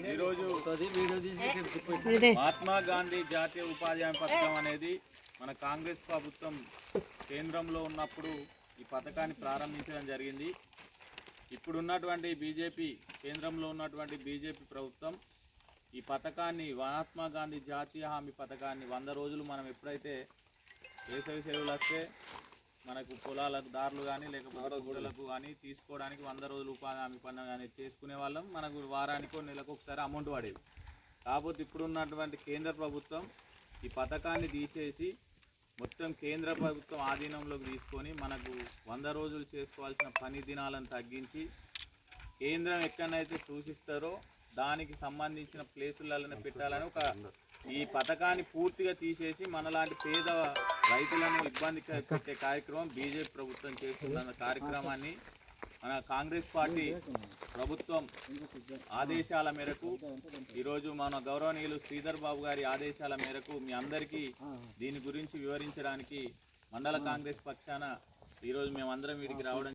ఈరోజు మహాత్మా గాంధీ జాతీయ ఉపాధి హామీ పథకం అనేది మన కాంగ్రెస్ ప్రభుత్వం కేంద్రంలో ఉన్నప్పుడు ఈ పథకాన్ని ప్రారంభించడం జరిగింది. ఇప్పుడున్నటువంటి బీజేపీ కేంద్రంలో ఉన్నటువంటి బీజేపీ ప్రభుత్వం ఈ పథకాన్ని మహాత్మా గాంధీ జాతీయ హామీ పథకాన్ని 100 రోజులు మనం ఎప్పుడైతే వేసవి సెలవులు వస్తే మనకు పొలాలకు దారులు కానీ లేకపోతే గూడలకు కానీ తీసుకోవడానికి 100 రోజులు ఉపాధి హామీ పన్ను కానీ చేసుకునే వాళ్ళం. మనకు వారానికో నెలకు ఒకసారి అమౌంట్ పడేది. కాకపోతే ఇప్పుడున్నటువంటి కేంద్ర ప్రభుత్వం ఈ పథకాన్ని తీసేసి మొత్తం కేంద్ర ప్రభుత్వం ఆధీనంలోకి తీసుకొని మనకు 100 రోజులు చేసుకోవాల్సిన పని దినాలను తగ్గించి కేంద్రం ఎక్కడైతే సూచిస్తారో దానికి సంబంధించిన ప్లేసులలోనే పెట్టాలని ఈ పథకాన్ని పూర్తిగా తీసేసి మనలాంటి పేద రైతులను ఇబ్బంది పెట్టే కార్యక్రమం బీజేపీ ప్రభుత్వం చేస్తున్న కార్యక్రమాన్ని మన కాంగ్రెస్ పార్టీ ప్రభుత్వం ఆదేశాల మేరకు ఈరోజు మన గౌరవనీయులు శ్రీధర్ బాబు గారి ఆదేశాల మేరకు మీ అందరికీ దీని గురించి వివరించడానికి మండల కాంగ్రెస్ పక్షాన ఈరోజు మేమందరం వీటికి రావడం